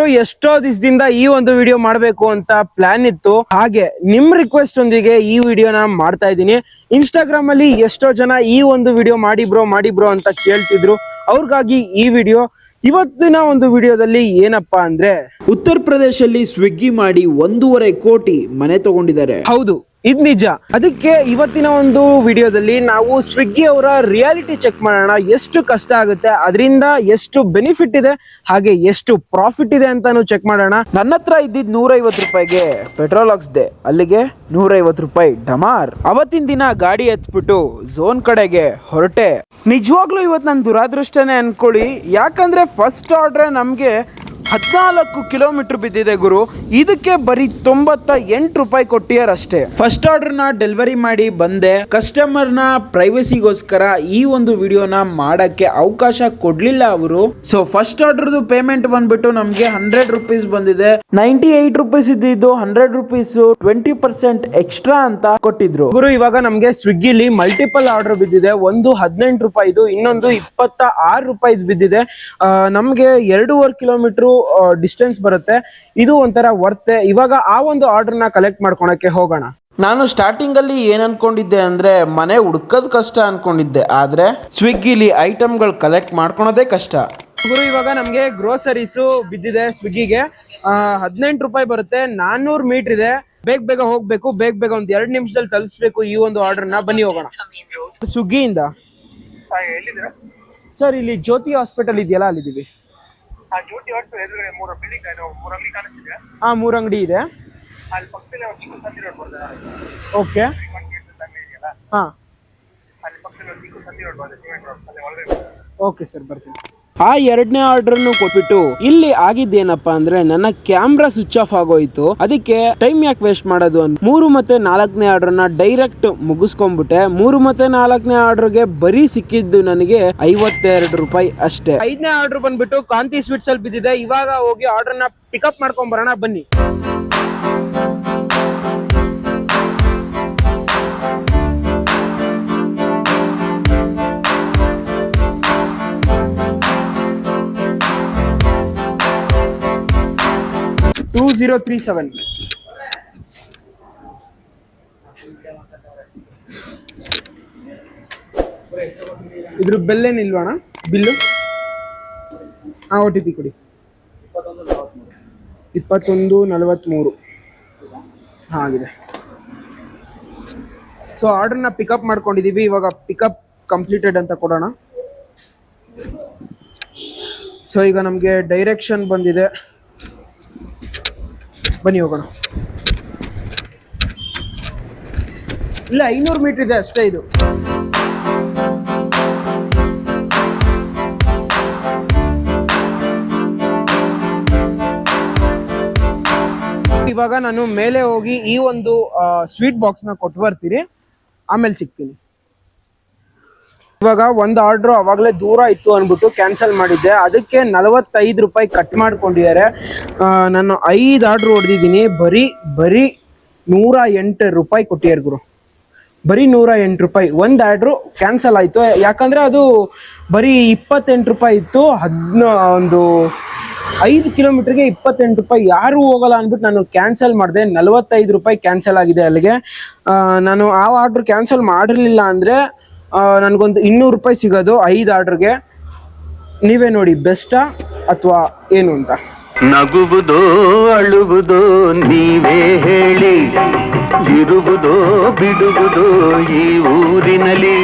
ಗುರು ಎಷ್ಟೋ ದಿವಸದಿಂದ ಈ ಒಂದು ವಿಡಿಯೋ ಮಾಡಬೇಕು ಅಂತ ಪ್ಲಾನ್ ಇತ್ತು. ಹಾಗೆ ನಿಮ್ ರಿಕ್ವೆಸ್ಟ್ ಒಂದಿಗೆ ಈ ವಿಡಿಯೋನ ಮಾಡ್ತಾ ಇದ್ದೀನಿ. ಇನ್ಸ್ಟಾಗ್ರಾಮ್ ಅಲ್ಲಿ ಎಷ್ಟೋ ಜನ ಈ ಒಂದು ವಿಡಿಯೋ ಮಾಡಿ ಬ್ರೋ ಅಂತ ಕೇಳ್ತಿದ್ರು. ಅವ್ರಿಗಾಗಿ ಈ ವಿಡಿಯೋ. ಇವತ್ತಿನ ಒಂದು ವಿಡಿಯೋದಲ್ಲಿ ಏನಪ್ಪಾ ಅಂದ್ರೆ, ಉತ್ತರ ಪ್ರದೇಶಲ್ಲಿ ಸ್ವಿಗ್ಗಿ ಮಾಡಿ 1.5 ಕೋಟಿ ಮನೆ ತಗೊಂಡಿದ್ದಾರೆ. ಹೌದು, ಇದು ನಿಜ. ಅದಕ್ಕೆ ಇವತ್ತಿನ ಒಂದು ವಿಡಿಯೋದಲ್ಲಿ ನಾವು ಸ್ವಿಗ್ಗಿ ಅವರ ರಿಯಾಲಿಟಿ ಚೆಕ್ ಮಾಡೋಣ. ಎಷ್ಟು ಕಷ್ಟ ಆಗುತ್ತೆ, ಅದರಿಂದ ಎಷ್ಟು ಬೆನಿಫಿಟ್ ಇದೆ, ಹಾಗೆ ಎಷ್ಟು ಪ್ರಾಫಿಟ್ ಇದೆ ಅಂತಾನು ಚೆಕ್ ಮಾಡೋಣ. ನನ್ನ ಹತ್ರ ಇದ್ದಿದ್ 150 ರೂಪಾಯಿಗೆ ಪೆಟ್ರೋಲ್ ಹಾಕ್ಸ್ದೆ, ಅಲ್ಲಿಗೆ 150 ರೂಪಾಯಿ ಡಮಾರ್. ಅವತ್ತಿನ ದಿನ ಗಾಡಿ ಎತ್ಬಿಟ್ಟು ಝೋನ್ ಕಡೆಗೆ ಹೊರಟೆ. ನಿಜವಾಗ್ಲೂ ಇವತ್ತು ನನ್ನ ದುರಾದೃಷ್ಟನೇ ಅನ್ಕೊಳ್ಳಿ. ಯಾಕಂದ್ರೆ ಫಸ್ಟ್ ಆರ್ಡ್ರೆ ನಮಗೆ 14 ಕಿಲೋಮೀಟರ್ ಬಿದ್ದಿದೆ ಗುರು. ಇದಕ್ಕೆ ಬರೀ 98 ರೂಪಾಯಿ ಕೊಟ್ಟಿಯಾರಷ್ಟೇ. ಫಸ್ಟ್ ಆರ್ಡರ್ನ ಡೆಲಿವರಿ ಮಾಡಿ ಬಂದೆ. ಕಸ್ಟಮರ್ನ ಪ್ರೈವಸಿಗೋಸ್ಕರ ಈ ಒಂದು ವಿಡಿಯೋನ ಮಾಡಕ್ಕೆ ಅವಕಾಶ ಕೊಡ್ಲಿಲ್ಲ ಅವರು. ಸೊ ಫಸ್ಟ್ ಆರ್ಡರ್ದು ಪೇಮೆಂಟ್ ಬಂದ್ಬಿಟ್ಟು ನಮ್ಗೆ 100 ರೂಪೀಸ್ ಬಂದಿದೆ. 98 ರೂಪೀಸ್ ಇದ್ದಿದ್ದು 100 ರೂಪೀಸ್ 20% ಎಕ್ಸ್ಟ್ರಾ ಅಂತ ಕೊಟ್ಟಿದ್ರು ಗುರು. ಇವಾಗ ನಮ್ಗೆ ಸ್ವಿಗ್ಗಿಲಿ ಮಲ್ಟಿಪಲ್ ಆರ್ಡರ್ ಬಿದ್ದಿದೆ. ಒಂದು 18 ರೂಪಾಯಿದು, ಇನ್ನೊಂದು 26 ರೂಪಾಯಿ ಬಿದ್ದಿದೆ. ನಮ್ಗೆ 2.5 ಕಿಲೋಮೀಟರ್ ಡಿಸ್ಟೆನ್ಸ್ ಬರುತ್ತೆ. ಇದು ಒಂಥರ ವರ್ತೆ. ಇವಾಗ ಆ ಒಂದು ಆರ್ಡರ್ ನ ಕಲೆಕ್ಟ್ ಮಾಡ್ಕೊಳಕ್ಕೆ ಹೋಗೋಣ. ನಾನು ಸ್ಟಾರ್ಟಿಂಗ್ ಅಲ್ಲಿ ಏನ್ ಅನ್ಕೊಂಡಿದ್ದೆ ಅಂದ್ರೆ ಮನೆ ಹುಡ್ಕೋದ್ ಕಷ್ಟ ಅನ್ಕೊಂಡಿದ್ದೆ, ಆದ್ರೆ ಸ್ವಿಗ್ಗಿಲಿ ಐಟಮ್ಗಳು ಕಲೆಕ್ಟ್ ಮಾಡ್ಕೊಳೋದೇ ಕಷ್ಟ ಗುರು. ಇವಾಗ ನಮ್ಗೆ ಗ್ರೋಸರೀಸು ಬಿದ್ದಿದೆ ಸ್ವಿಗ್ಗಿಗೆ. 18 ರೂಪಾಯಿ ಬರುತ್ತೆ. 400 ಮೀಟರ್ ಇದೆ. ಬೇಗ ಹೋಗ್ಬೇಕು. ಬೇಗ ಒಂದ್ 2 ನಿಮಿಷದಲ್ಲಿ ತಲುಪಿಸ್ಬೇಕು ಈ ಒಂದು ಆರ್ಡರ್ ನ. ಬನ್ನಿ ಹೋಗೋಣ. ಸ್ವಿಗ್ಗಿಯಿಂದ ಸರ್, ಇಲ್ಲಿ ಜ್ಯೋತಿ ಹಾಸ್ಪಿಟಲ್ ಇದೆಯಲ್ಲ, ಅಲ್ಲಿದ್ದೀವಿ. ಹಾ, 3 ಅಂಗಡಿ ಇದೆ. ಓಕೆ. ಹಾ, ಓಕೆ ಸರ್, ಬರ್ತೀನಿ. ಆ 2ನೇ ಆರ್ಡರ್ನು ಕೊಟ್ಬಿಟ್ಟು ಇಲ್ಲಿ ಆಗಿದ್ದೇನಪ್ಪ ಅಂದ್ರೆ ನನ್ನ ಕ್ಯಾಮ್ರಾ ಸ್ವಿಚ್ ಆಫ್ ಆಗೋಯ್ತು. ಅದಕ್ಕೆ ಟೈಮ್ ಯಾಕೆ ವೇಸ್ಟ್ ಮಾಡೋದು ಅಂತ 3 ಮತ್ತೆ 4ನೇ ಆರ್ಡರ್ನ ಡೈರೆಕ್ಟ್ ಮುಗಿಸ್ಕೊಂಡ್ಬಿಟ್ಟೆ. 3 ಮತ್ತೆ 4ನೇ ಆರ್ಡರ್ಗೆ ಬರೀ ಸಿಕ್ಕಿದ್ದು ನನಗೆ 52 ರೂಪಾಯಿ ಅಷ್ಟೇ. 5ನೇ ಆರ್ಡರ್ ಬಂದ್ಬಿಟ್ಟು ಕಾಂತಿ ಸ್ವೀಟ್ಸ್ ಅಲ್ಲಿ ಬಿದ್ದಿದೆ. ಇವಾಗ ಹೋಗಿ ಆರ್ಡರ್ ನ ಪಿಕಪ್ ಮಾಡ್ಕೊಂಡ್ ಬರೋಣ, ಬನ್ನಿ. $2037. ಇದ್ರ ಬೆಲ್ ಏನಿಲ್ವಣ? ಬಿಲ್ಲು OTP ಕೊಡಿ. 2143 ಆಗಿದೆ. ಸೊ ಆರ್ಡರ್ನ ಪಿಕಪ್ ಮಾಡ್ಕೊಂಡಿದೀವಿ. ಇವಾಗ ಪಿಕಪ್ ಕಂಪ್ಲೀಟೆಡ್ ಅಂತ ಕೊಡೋಣ. ಸೊ ಈಗ ನಮಗೆ ಡೈರೆಕ್ಷನ್ ಬಂದಿದೆ. ಬನ್ನಿ ಹೋಗೋಣ. ಇಲ್ಲ, 500 ಮೀಟರ್ ಇದೆ ಅಷ್ಟೇ ಇದು. ಇವಾಗ ನಾನು ಮೇಲೆ ಹೋಗಿ ಈ ಒಂದು ಸ್ವೀಟ್ ಬಾಕ್ಸ್ ನ ಕೊಟ್ಟು ಬರ್ತೀನಿ, ಆಮೇಲೆ ಸಿಗ್ತೀನಿ. ಇವಾಗ ಒಂದು ಆರ್ಡರ್ ಅವಾಗಲೇ ದೂರ ಇತ್ತು ಅಂದ್ಬಿಟ್ಟು ಕ್ಯಾನ್ಸಲ್ ಮಾಡಿದ್ದೆ. ಅದಕ್ಕೆ 45 ರೂಪಾಯಿ ಕಟ್ ಮಾಡ್ಕೊಂಡಿದ್ದಾರೆ. ನಾನು 5 ಆರ್ಡರ್ ಹೊಡೆದಿದ್ದೀನಿ. ಬರೀ 108 ರೂಪಾಯಿ ಕೊಟ್ಟಿದ್ದಾರೆ ಗುರು. ಬರೀ 108 ರೂಪಾಯಿ. ಒಂದು ಆರ್ಡ್ರು ಕ್ಯಾನ್ಸಲ್ ಆಯಿತು. ಯಾಕಂದರೆ ಅದು ಬರೀ 28 ರೂಪಾಯಿ ಇತ್ತು. ಒಂದು 5 ಕಿಲೋಮೀಟರ್ಗೆ 28 ರೂಪಾಯಿ. ಯಾರು ಹೋಗಲ್ಲ ಅಂದ್ಬಿಟ್ಟು ನಾನು ಕ್ಯಾನ್ಸಲ್ ಮಾಡಿದೆ. 45 ರೂಪಾಯಿ ಕ್ಯಾನ್ಸಲ್ ಆಗಿದೆ ಅಲ್ಲಿಗೆ. ನಾನು ಆ ಆರ್ಡ್ರ್ ಕ್ಯಾನ್ಸಲ್ ಮಾಡಿರಲಿಲ್ಲ ಅಂದರೆ ನನಗೊಂದು 200 ರೂಪಾಯಿ ಸಿಗೋದು 5 ಆರ್ಡ್ರಿಗೆ. ನೀವೇ ನೋಡಿ, ಬೆಸ್ಟಾ ಅಥವಾ ಏನು ಅಂತ. ನಗುವುದೋ ಅಳುವುದೋ ನೀವೇ ಹೇಳಿ, ಇರುವುದೋ ಬಿಡುವುದೋ ಈ ಊರಿನಲ್ಲಿ.